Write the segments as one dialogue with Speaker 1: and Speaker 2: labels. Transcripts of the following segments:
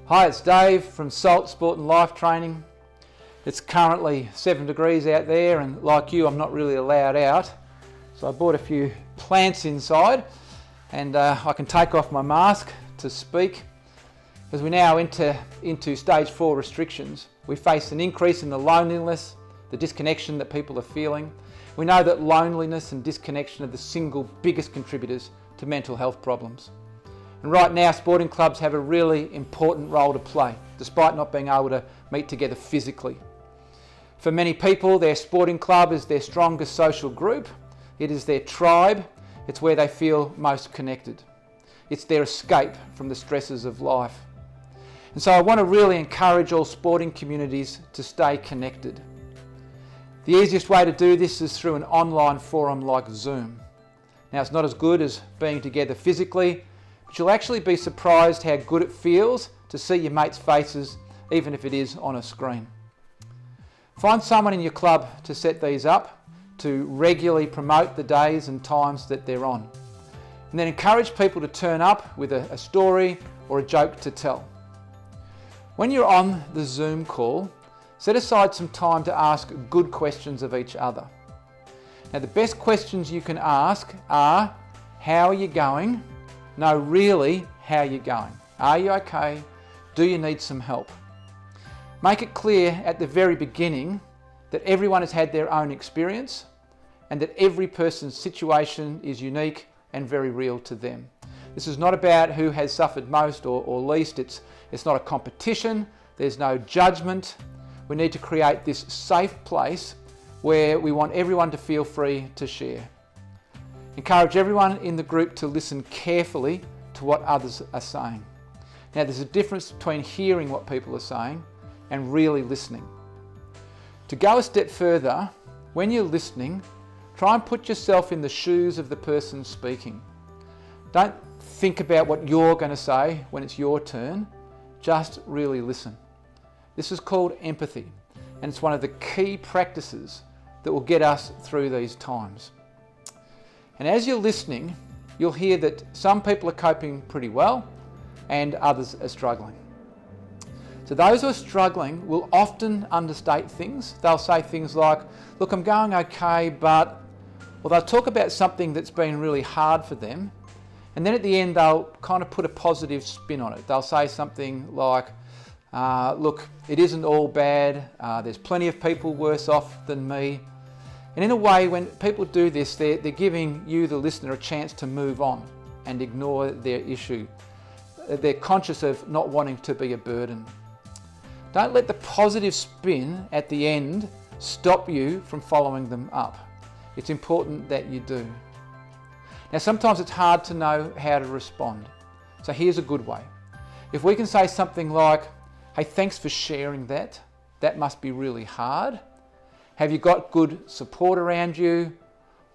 Speaker 1: Hi, it's Dave from Salt Sport and Life Training. It's currently 7 degrees out there, and like you, I'm not really allowed out. So I bought a few plants inside, and I can take off my mask to speak. As we now enter into stage 4 restrictions, we face an increase in the loneliness, the disconnection that people are feeling. We know that loneliness and disconnection are the single biggest contributors to mental health problems. And right now, sporting clubs have a really important role to play, despite not being able to meet together physically. For many people, their sporting club is their strongest social group. It is their tribe. It's where they feel most connected. It's their escape from the stresses of life. And so I want to really encourage all sporting communities to stay connected. The easiest way to do this is through an online forum like Zoom. Now, it's not as good as being together physically, but you'll actually be surprised how good it feels to see your mates' faces, even if it is on a screen. Find someone in your club to set these up, to regularly promote the days and times that they're on. And then encourage people to turn up with a story or a joke to tell. When you're on the Zoom call, set aside some time to ask good questions of each other. Now, the best questions you can ask are, how are you going? No, really, how are you going? Are you okay? Do you need some help? Make it clear at the very beginning that everyone has had their own experience and that every person's situation is unique and very real to them. This is not about who has suffered most or least. It's not a competition. There's no judgment. We need to create this safe place where we want everyone to feel free to share. Encourage everyone in the group to listen carefully to what others are saying. Now, there's a difference between hearing what people are saying and really listening. To go a step further, when you're listening, try and put yourself in the shoes of the person speaking. Don't think about what you're going to say when it's your turn. Just really listen. This is called empathy, and it's one of the key practices that will get us through these times. And as you're listening, you'll hear that some people are coping pretty well and others are struggling. So those who are struggling will often understate things. They'll say things like, look, I'm going okay, but, well, they'll talk about something that's been really hard for them. And then at the end, they'll kind of put a positive spin on it. They'll say something like, look, it isn't all bad. There's plenty of people worse off than me. And in a way, when people do this, they're giving you, the listener, a chance to move on and ignore their issue. They're conscious of not wanting to be a burden. Don't let the positive spin at the end stop you from following them up. It's important that you do. Now, sometimes it's hard to know how to respond. So here's a good way. If we can say something like, hey, thanks for sharing that. That must be really hard. Have you got good support around you?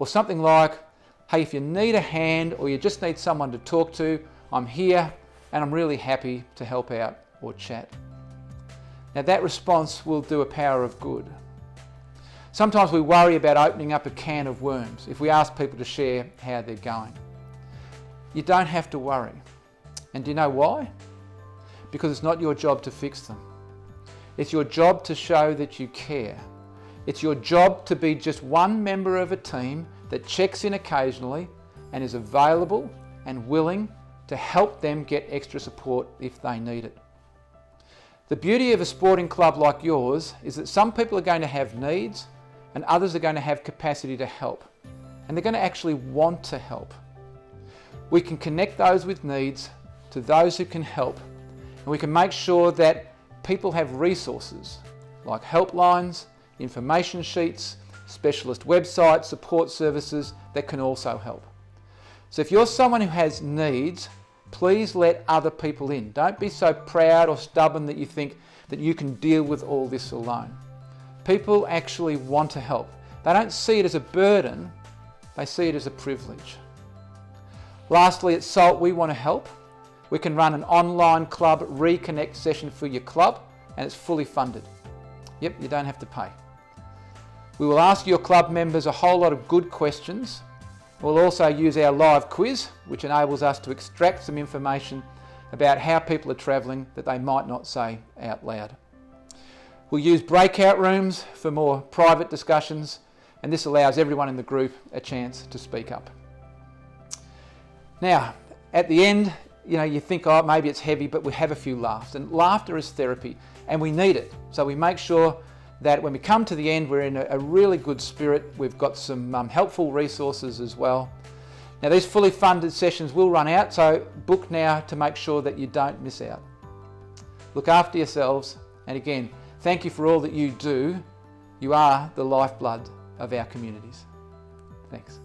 Speaker 1: Or something like, hey, if you need a hand or you just need someone to talk to, I'm here and I'm really happy to help out or chat. Now, that response will do a power of good. Sometimes we worry about opening up a can of worms if we ask people to share how they're going. You don't have to worry. And do you know why? Because it's not your job to fix them. It's your job to show that you care. It's your job to be just one member of a team that checks in occasionally and is available and willing to help them get extra support if they need it. The beauty of a sporting club like yours is that some people are going to have needs and others are going to have capacity to help. And they're going to actually want to help. We can connect those with needs to those who can help, and we can make sure that people have resources like helplines, information sheets, specialist websites, support services that can also help. So if you're someone who has needs, please let other people in. Don't be so proud or stubborn that you think that you can deal with all this alone. People actually want to help. They don't see it as a burden, they see it as a privilege. Lastly, at SALT, we want to help. We can run an online club reconnect session for your club, and it's fully funded. Yep, you don't have to pay. We will ask your club members a whole lot of good questions. We'll also use our live quiz, which enables us to extract some information about how people are travelling that they might not say out loud. We'll use breakout rooms for more private discussions, and this allows everyone in the group a chance to speak up. Now, at the end, you think, oh, maybe it's heavy, but we have a few laughs. And laughter is therapy, and we need it. So we make sure that when we come to the end, we're in a really good spirit. We've got some helpful resources as well. Now, these fully funded sessions will run out, so book now to make sure that you don't miss out. Look after yourselves, and again, thank you for all that you do. You are the lifeblood of our communities. Thanks.